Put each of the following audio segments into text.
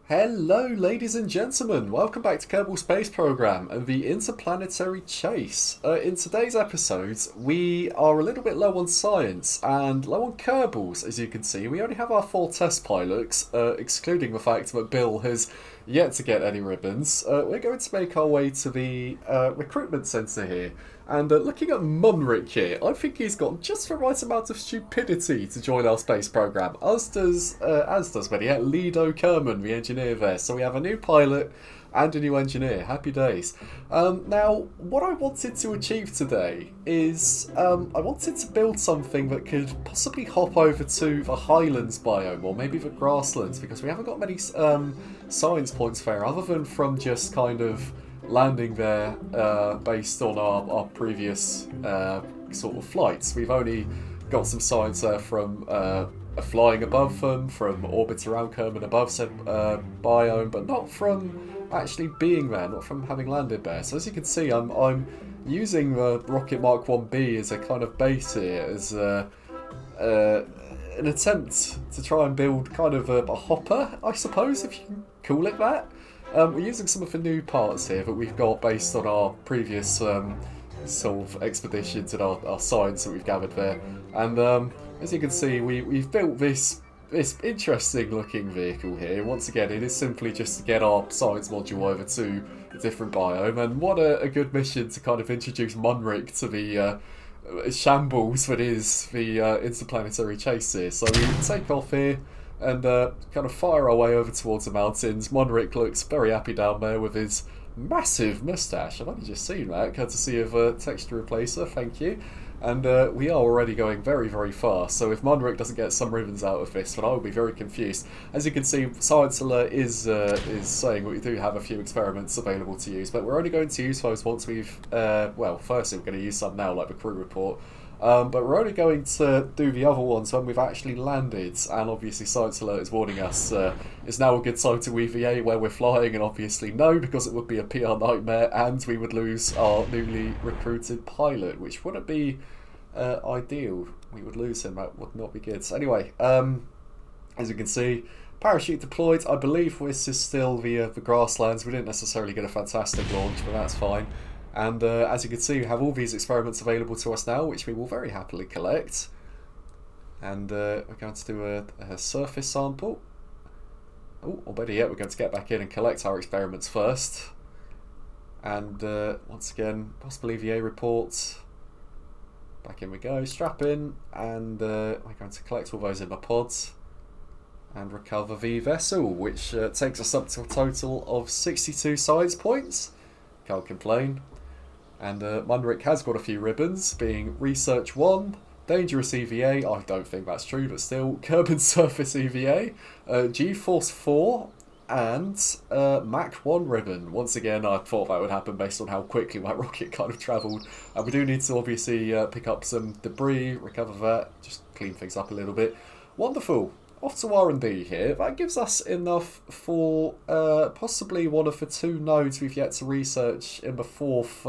Hello, ladies and gentlemen. Welcome back to Kerbal Space Program and the Interplanetary Chase. In today's episodes, we are a little bit low on science and low on Kerbals, as you can see. We only have our 4 test pilots, excluding the fact that Bill has yet to get any ribbons. We're going to make our way to the recruitment centre here. And looking at Munrik here, I think he's got just the right amount of stupidity to join our space program, as does Lido Kerman, the engineer there. So we have a new pilot and a new engineer. Happy days. Now, what I wanted to achieve today is I wanted to build something that could possibly hop over to the Highlands biome, or maybe the grasslands, because we haven't got many science points there, other than from just kind of landing there based on our previous sort of flights. We've only got some science there from flying above them, from orbits around Kerman above said biome, but not from actually being there, not from having landed there. So as you can see, I'm using the Rocket Mark 1B as a kind of base here, as an attempt to try and build kind of a hopper, I suppose, if you can call it that. We're using some of the new parts here that we've got based on our previous sort of expeditions and our science that we've gathered there. And as you can see, we've built this interesting looking vehicle here. Once again, it is simply just to get our science module over to a different biome. And what a good mission to kind of introduce Munrik to the shambles that is the Interplanetary Chase here. So we take off here and kind of fire our way over towards the mountains. Munrik looks very happy down there with his massive moustache. I've only just seen that, courtesy of a texture replacer, thank you. And we are already going very, very fast, so if Munrik doesn't get some ribbons out of this, then I will be very confused. As you can see, Science Alert is saying we do have a few experiments available to use, but we're only going to use those once we've, well, firstly we're going to use some now, like the crew report. But we're only going to do the other ones when we've actually landed, and obviously Science Alert is warning us it's now a good time to EVA where we're flying, and obviously no, because it would be a PR nightmare and we would lose our newly recruited pilot, which wouldn't be ideal. We would lose him, that would not be good. So anyway, as you can see, parachute deployed. I believe this is still the grasslands. We didn't necessarily get a fantastic launch, but that's fine. And as you can see, we have all these experiments available to us now, which we will very happily collect. And we're going to do a surface sample. Oh, or better yet, we're going to get back in and collect our experiments first. And once again, possible EVA report. Back in we go, strap in, and we're going to collect all those in the pods and recover the vessel, which takes us up to a total of 62 science points. Can't complain. And Munrik has got a few ribbons, being Research 1, Dangerous EVA, I don't think that's true, but still, Kerbal Surface EVA, G-Force 4, and Mach 1 ribbon. Once again, I thought that would happen based on how quickly my rocket kind of travelled. And we do need to obviously pick up some debris, recover that, just clean things up a little bit. Wonderful. Off to R&D here. That gives us enough for possibly one of the 2 nodes we've yet to research in the fourth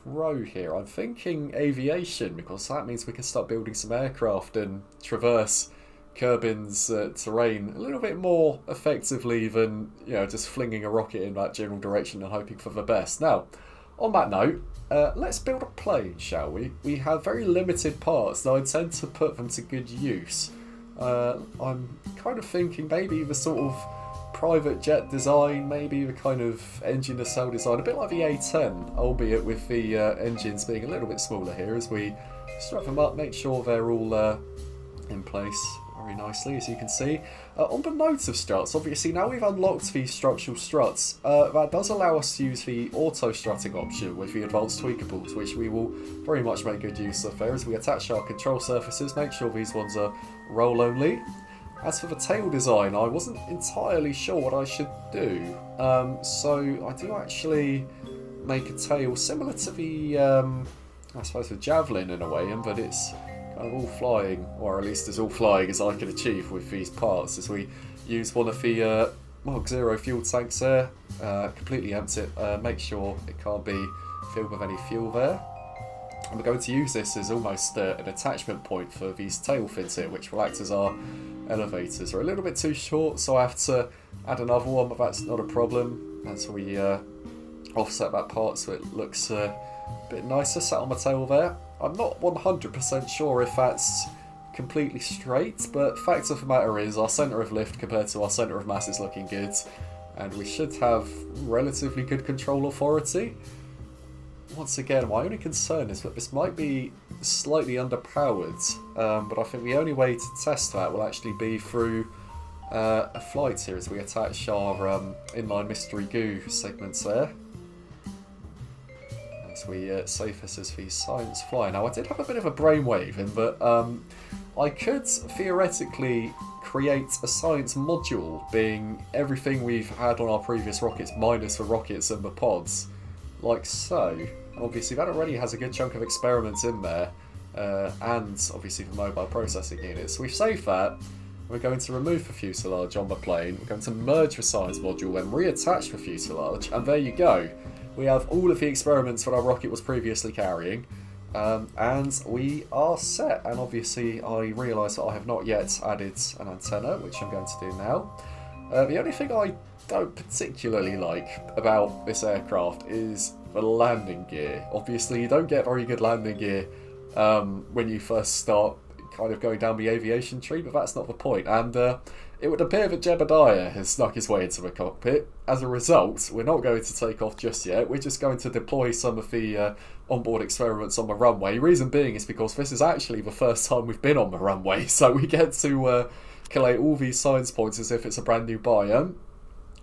row here. I'm thinking aviation, because that means we can start building some aircraft and traverse Kerbin's terrain a little bit more effectively than, you know, just flinging a rocket in that general direction and hoping for the best. Now, on that note, let's build a plane, shall we? We have very limited parts, though I intend to put them to good use. I'm kind of thinking maybe the sort of private jet design, maybe the kind of engine nacelle design, a bit like the A10, albeit with the engines being a little bit smaller here, as we strap them up, make sure they're all in place very nicely, as you can see. On the note of struts, obviously now we've unlocked these structural struts, that does allow us to use the auto strutting option with the advanced tweakables, which we will very much make good use of there as we attach our control surfaces, make sure these ones are roll only. As for the tail design, I wasn't entirely sure what I should do, so I do actually make a tail similar to the, I suppose the Javelin in a way, in that it's kind of all flying, or at least as all flying as I can achieve with these parts, as we use one of the Mark 0 fuel tanks there, completely empty it, make sure it can't be filled with any fuel there. And we're going to use this as almost an attachment point for these tail fins here, which will act as our elevators are a little bit too short, so I have to add another one, but that's not a problem as we offset that part so it looks a bit nicer sat on my table there. I'm not 100% sure if that's completely straight, but fact of the matter is our centre of lift compared to our centre of mass is looking good, and we should have relatively good control authority. Once again, my only concern is that this might be slightly underpowered, but I think the only way to test that will actually be through a flight here as we attach our inline mystery goo segments there. As we save this as the science fly. Now I did have a bit of a brainwave in that I could theoretically create a science module being everything we've had on our previous rockets minus the rockets and the pods, like so. Obviously that already has a good chunk of experiments in there, and obviously the mobile processing units. So we've saved that. We're going to remove the fuselage on the plane, we're going to merge the science module and reattach the fuselage, and there you go. We have all of the experiments that our rocket was previously carrying, and we are set. And obviously I realise that I have not yet added an antenna, which I'm going to do now. The only thing I don't particularly like about this aircraft is the landing gear. Obviously you don't get very good landing gear when you first start kind of going down the aviation tree, but that's not the point. And it would appear that Jebediah has snuck his way into the cockpit. As a result, we're not going to take off just yet. We're just going to deploy some of the onboard experiments on the runway. Reason being is because this is actually the first time we've been on the runway, so we get to collate all these science points as if it's a brand new biome,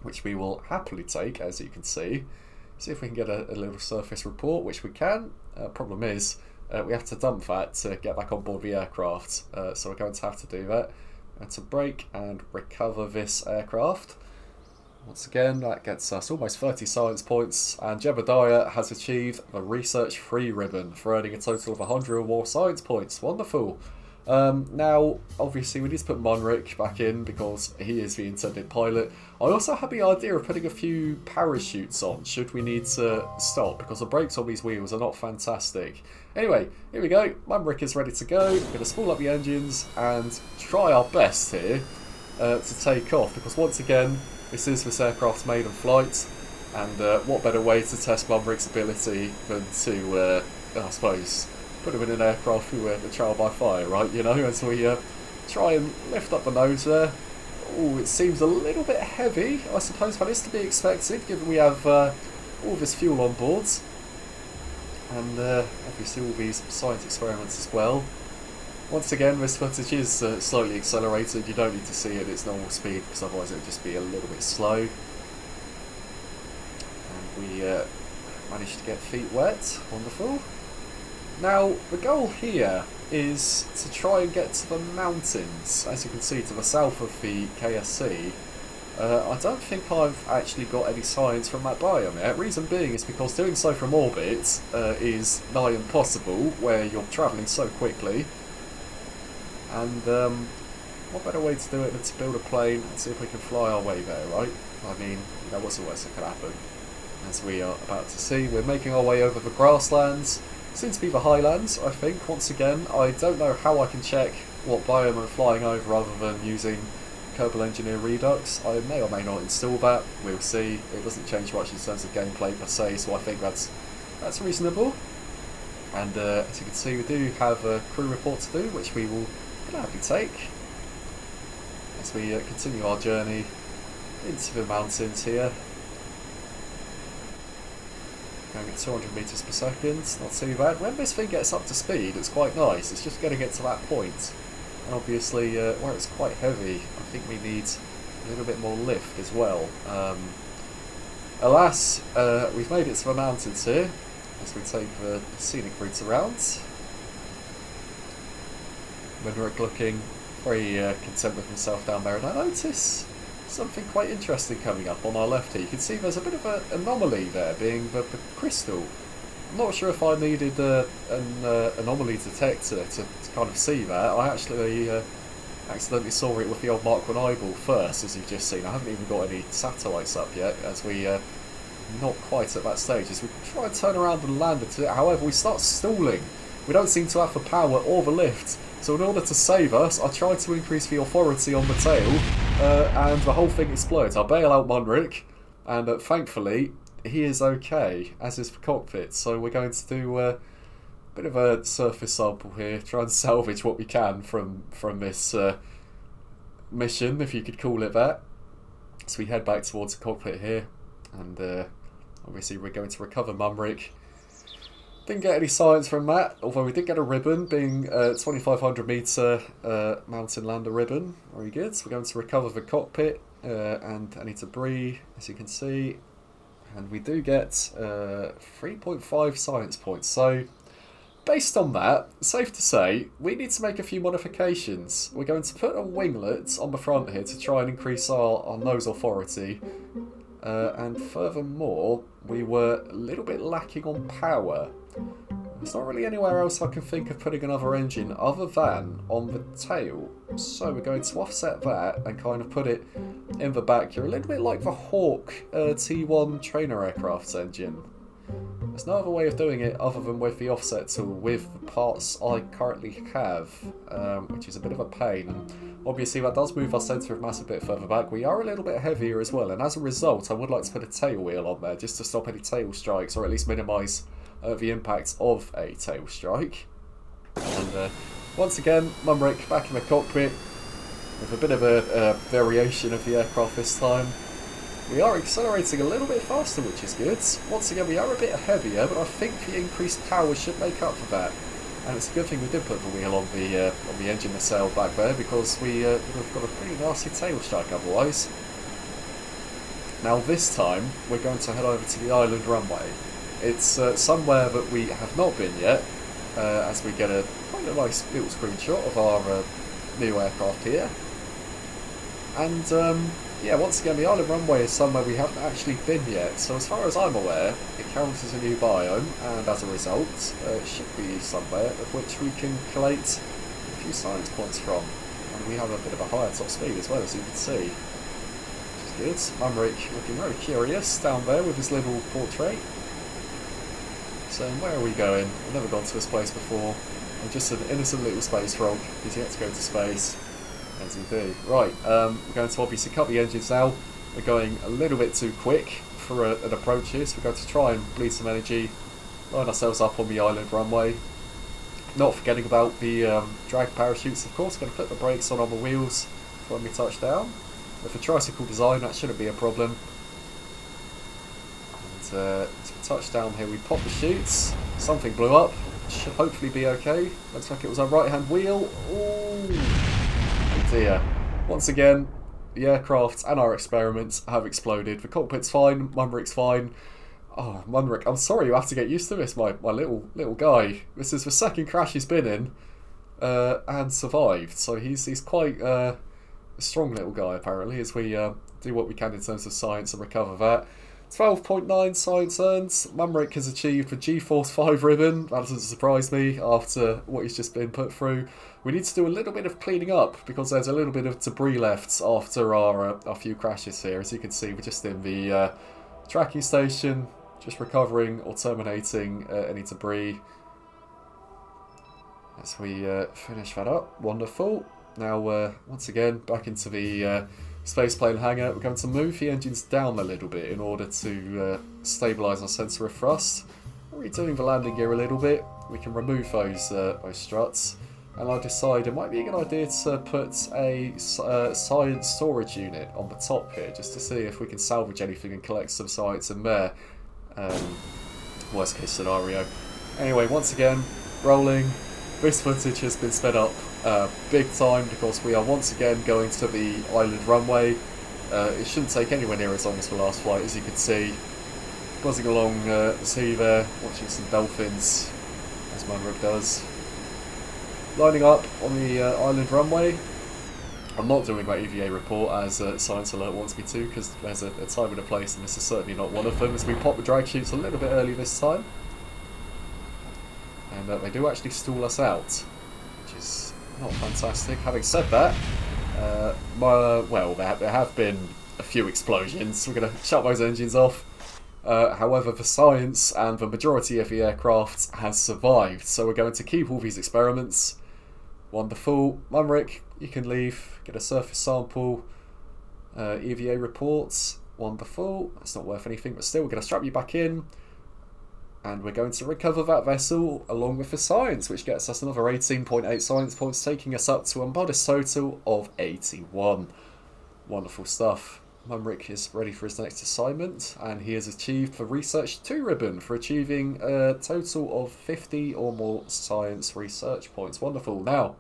which we will happily take, as you can see. See if we can get a little surface report, which we can. Problem is, we have to dump that to get back on board the aircraft, so we're going to have to do that. And to brake and recover this aircraft. Once again, that gets us almost 30 science points, and Jebediah has achieved the research free ribbon for earning a total of 100 or more science points. Wonderful. Now, obviously, we need to put Munrik back in because he is the intended pilot. I also had the idea of putting a few parachutes on should we need to stop, because the brakes on these wheels are not fantastic. Anyway, here we go. Munrik is ready to go. We're going to spool up the engines and try our best here to take off, because once again, this aircraft's maiden flight, and what better way to test Munrik's ability than to, I suppose, put him in an aircraft through a trial by fire, right? You know, as we try and lift up the nose there. Oh, it seems a little bit heavy, I suppose, but it's to be expected, given we have all this fuel on board. And obviously all these science experiments as well. Once again, this footage is slightly accelerated. You don't need to see it at its normal speed, because otherwise it would just be a little bit slow. And we managed to get feet wet. Wonderful. Now, the goal here is to try and get to the mountains, as you can see, to the south of the KSC. I don't think I've actually got any science from that biome yet. Reason being is because doing so from orbit is nigh impossible, where you're travelling so quickly. And what better way to do it than to build a plane and see if we can fly our way there, right? I mean, you know, what's the worst that could happen? As we are about to see, we're making our way over the grasslands. Seem to be the highlands, I think. Once again, I don't know how I can check what biome I'm flying over other than using Kerbal Engineer Redux. I may or may not install that. We'll see. It doesn't change much in terms of gameplay per se, so I think that's reasonable. And as you can see, we do have a crew report to do, which we will gladly take as we continue our journey into the mountains here. Going at 200 metres per second, not too bad. When this thing gets up to speed, it's quite nice. It's just getting it to that point. And obviously, where it's quite heavy, I think we need a little bit more lift as well. Alas, we've made it to the mountains here, as we take the scenic routes around. Munrik looking very content with himself down there, and I notice something quite interesting coming up on our left here. You can see there's a bit of an anomaly there, being the crystal. I'm not sure if I needed an anomaly detector to kind of see that. I actually accidentally saw it with the old Mark 1 eyeball first, as you've just seen. I haven't even got any satellites up yet, as we not quite at that stage. As we try and turn around and land it. However, we start stalling. We don't seem to have the power or the lift So in order to save us, I tried to increase the authority on the tail, and the whole thing explodes. I bail out Munrik, and thankfully he is okay, as is the cockpit. So we're going to do a bit of a surface sample here, try and salvage what we can from this mission, if you could call it that. So we head back towards the cockpit here, and obviously we're going to recover Munrik. Didn't get any science from that, although we did get a ribbon, being a 2,500 metre mountain lander ribbon. Very good. So we're going to recover the cockpit and any debris, as you can see. And we do get 3.5 science points. So, based on that, safe to say, we need to make a few modifications. We're going to put a winglet on the front here to try and increase our nose authority. And furthermore, we were a little bit lacking on power. There's not really anywhere else I can think of putting another engine other than on the tail. So we're going to offset that and kind of put it in the back here, a little bit like the Hawk T1 trainer aircraft engine. There's no other way of doing it other than with the offset tool with the parts I currently have, which is a bit of a pain. And obviously that does move our centre of mass a bit further back. We are a little bit heavier as well, and as a result I would like to put a tail wheel on there just to stop any tail strikes, or at least minimise the impact of a tail strike. And once again, Munrik back in the cockpit with a bit of a variation of the aircraft this time. We are accelerating a little bit faster, which is good. Once again, we are a bit heavier, but I think the increased power should make up for that. And it's a good thing we did put the wheel on the engine nacelle back there, because we would have got a pretty nasty tail strike otherwise. Now this time, we're going to head over to the island runway. It's somewhere that we have not been yet, as we get a quite a nice little screenshot of our new aircraft here. And yeah, once again, the island runway is somewhere we haven't actually been yet, so as far as I'm aware, it counts as a new biome, and as a result, it should be somewhere of which we can collate a few science points from. And we have a bit of a higher top speed as well, as you can see, which is good. Munrik looking very curious down there with his little portrait. So where are we going? I've never gone to this place before. I'm just an innocent little space frog who's yet to go to space. As you do. Right, we're going to obviously cut the engines now. We're going a little bit too quick for an approach here, so we're going to try and bleed some energy, line ourselves up on the island runway. Not forgetting about the drag parachutes, of course. Going to put the brakes on the wheels when we touch down. With a tricycle design, that shouldn't be a problem. And as we touch down here, we pop the chutes. Something blew up. Should hopefully be okay. Looks like it was our right-hand wheel. Ooh. Dear. Once again, the aircraft and our experiments have exploded. The cockpit's fine, Munrik's fine. Oh, Munrik, I'm sorry you have to get used to this, my little guy. This is the second crash he's been in, and survived. So he's quite a strong little guy, apparently, as we do what we can in terms of science and recover that. 12.9 science earns. Munrik has achieved the G-Force 5 ribbon. That doesn't surprise me after what he's just been put through. We need to do a little bit of cleaning up because there's a little bit of debris left after our few crashes here. As you can see, we're just in the tracking station, just recovering or terminating any debris. As we finish that up, wonderful. Now, once again, back into the spaceplane hangar. We're going to move the engines down a little bit in order to stabilise our centre of thrust. We're redoing the landing gear a little bit. We can remove those struts. And I decide it might be a good idea to put a science storage unit on the top here, just to see if we can salvage anything and collect some science in there. Worst case scenario. Anyway, once again, rolling. This footage has been sped up big time because we are once again going to the island runway. It shouldn't take anywhere near as long as the last flight, as you can see. Buzzing along the sea there, watching some dolphins, as Munrik does. Lining up on the island runway. I'm not doing my EVA report as Science Alert wants me to, because there's a time and a place, and this is certainly not one of them, as we pop the drag chutes a little bit early this time. And they do actually stall us out, which is not fantastic. Having said that, well, there have been a few explosions. We're going to shut those engines off. However, the science and the majority of the aircraft has survived, so we're going to keep all these experiments. Wonderful. Mumrick, you can leave, get a surface sample, EVA reports. Wonderful. That's not worth anything, but still, we're going to strap you back in. And we're going to recover that vessel along with the science, which gets us another 18.8 science points, taking us up to a modest total of 81. Wonderful stuff. Mumrick is ready for his next assignment, and he has achieved the Research 2 ribbon for achieving a total of 50 or more science research points. Wonderful. Now,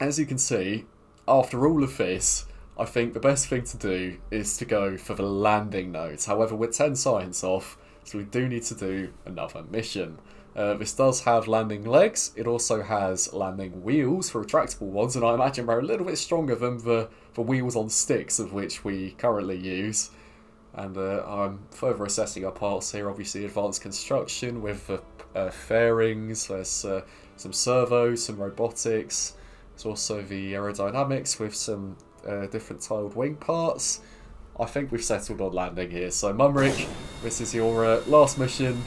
as you can see, after all of this, I think the best thing to do is to go for the landing nodes. However, we're 10 science off, so we do need to do another mission. This does have landing legs. It also has landing wheels for retractable ones, and I imagine they're a little bit stronger than the wheels on sticks of which we currently use. And I'm further assessing our parts here. Obviously, advanced construction with the fairings. There's some servos, some robotics. There's also the aerodynamics with some different tiled wing parts. I think we've settled on landing here. So Mumrick, this is your last mission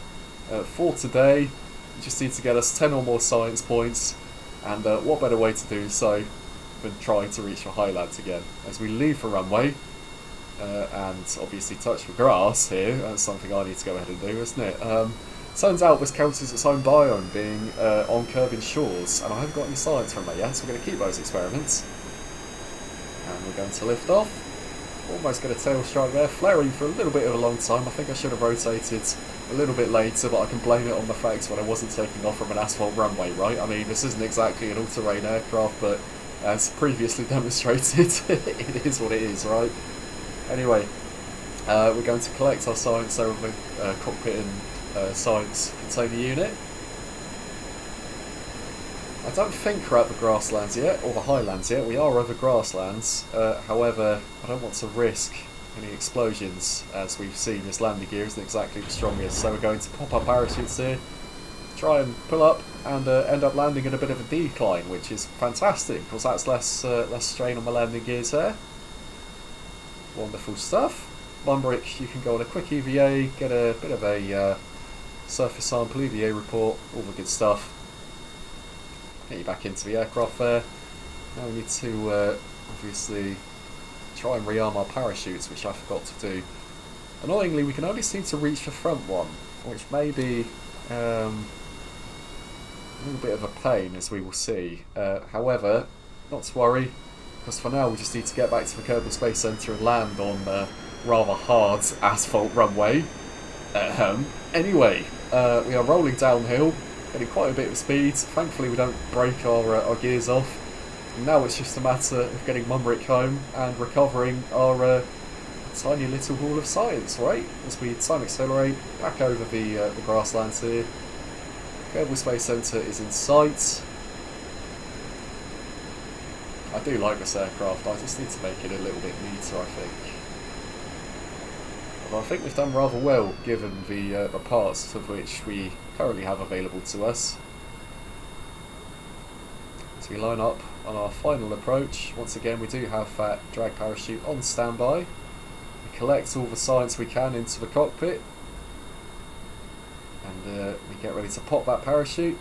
for today. You just need to get us 10 or more science points, and what better way to do so than trying to reach the highlands again. As we leave the runway, and obviously touch the grass here, that's something I need to go ahead and do, isn't it? Turns out this counts as its own biome, being on curving shores, and I haven't got any science from that yet, so we're going to keep those experiments. And we're going to lift off. Almost get a tail strike there, flaring for a little bit of a long time. I think I should have rotated a little bit later, but I can blame it on the fact that I wasn't taking off from an asphalt runway, right? I mean, this isn't exactly an all-terrain aircraft, but as previously demonstrated, it is what it is, right? Anyway, we're going to collect our science over the cockpit and science container unit. I don't think we're at the grasslands yet, or the highlands yet. We are over grasslands. However, I don't want to risk any explosions, as we've seen this landing gear isn't exactly the strongest. So we're going to pop our parachutes here, try and pull up, and end up landing in a bit of a decline, which is fantastic, because that's less strain on the landing gears there. Wonderful stuff. Mumrick, you can go on a quick EVA, get a bit of a surface sample, EVA report, all the good stuff. Get you back into the aircraft there. Now we need to obviously try and rearm our parachutes, which I forgot to do. Annoyingly, we can only seem to reach the front one, which may be a little bit of a pain, as we will see. However, not to worry, because for now we just need to get back to the Kerbal Space Centre and land on a rather hard asphalt runway. Anyway, we are rolling downhill, getting quite a bit of speed. Thankfully we don't break our gears off. And now it's just a matter of getting Mumrick home and recovering our tiny little hall of science, right? As we time accelerate back over the grasslands here. Kerbal Space Centre is in sight. I do like this aircraft, I just need to make it a little bit neater, I think. Although I think we've done rather well, given the parts of which we currently have available to us. So we line up on our final approach. Once again, we do have that drag parachute on standby. We collect all the science we can into the cockpit. And we get ready to pop that parachute.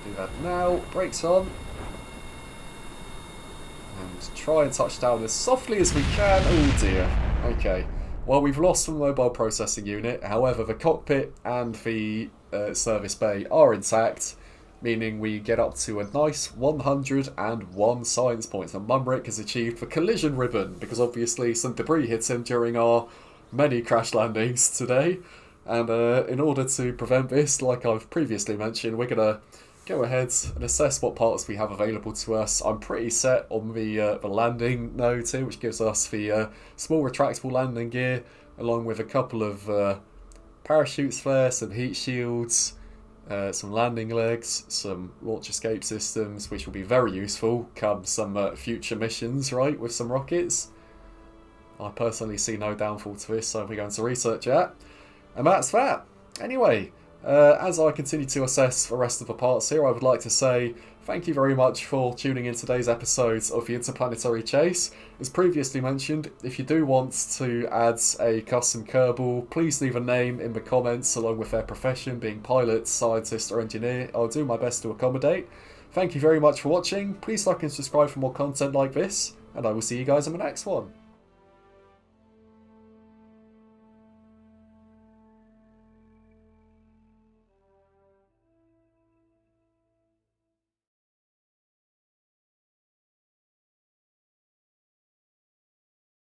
We do that now, brakes on. And try and touch down as softly as we can. Oh dear. Okay. Well, we've lost the mobile processing unit. However, the cockpit and the service bay are intact, meaning we get up to a nice 101 science points. And Mumrick has achieved the collision ribbon, because obviously some debris hit him during our many crash landings today. And in order to prevent this, like I've previously mentioned, we're going to go ahead and assess what parts we have available to us. I'm pretty set on the landing node here, which gives us the small retractable landing gear, along with a couple of parachutes there, some heat shields, some landing legs, some launch escape systems, which will be very useful come some future missions, right, with some rockets. I personally see no downfall to this, so we're going to research that. And that's that. Anyway, as I continue to assess the rest of the parts here, I would like to say thank you very much for tuning in today's episodes of the Interplanetary Chase. As previously mentioned, if you do want to add a custom Kerbal, please leave a name in the comments along with their profession, being pilot, scientist or engineer. I'll do my best to accommodate. Thank you very much for watching. Please like and subscribe for more content like this, and I will see you guys in the next one.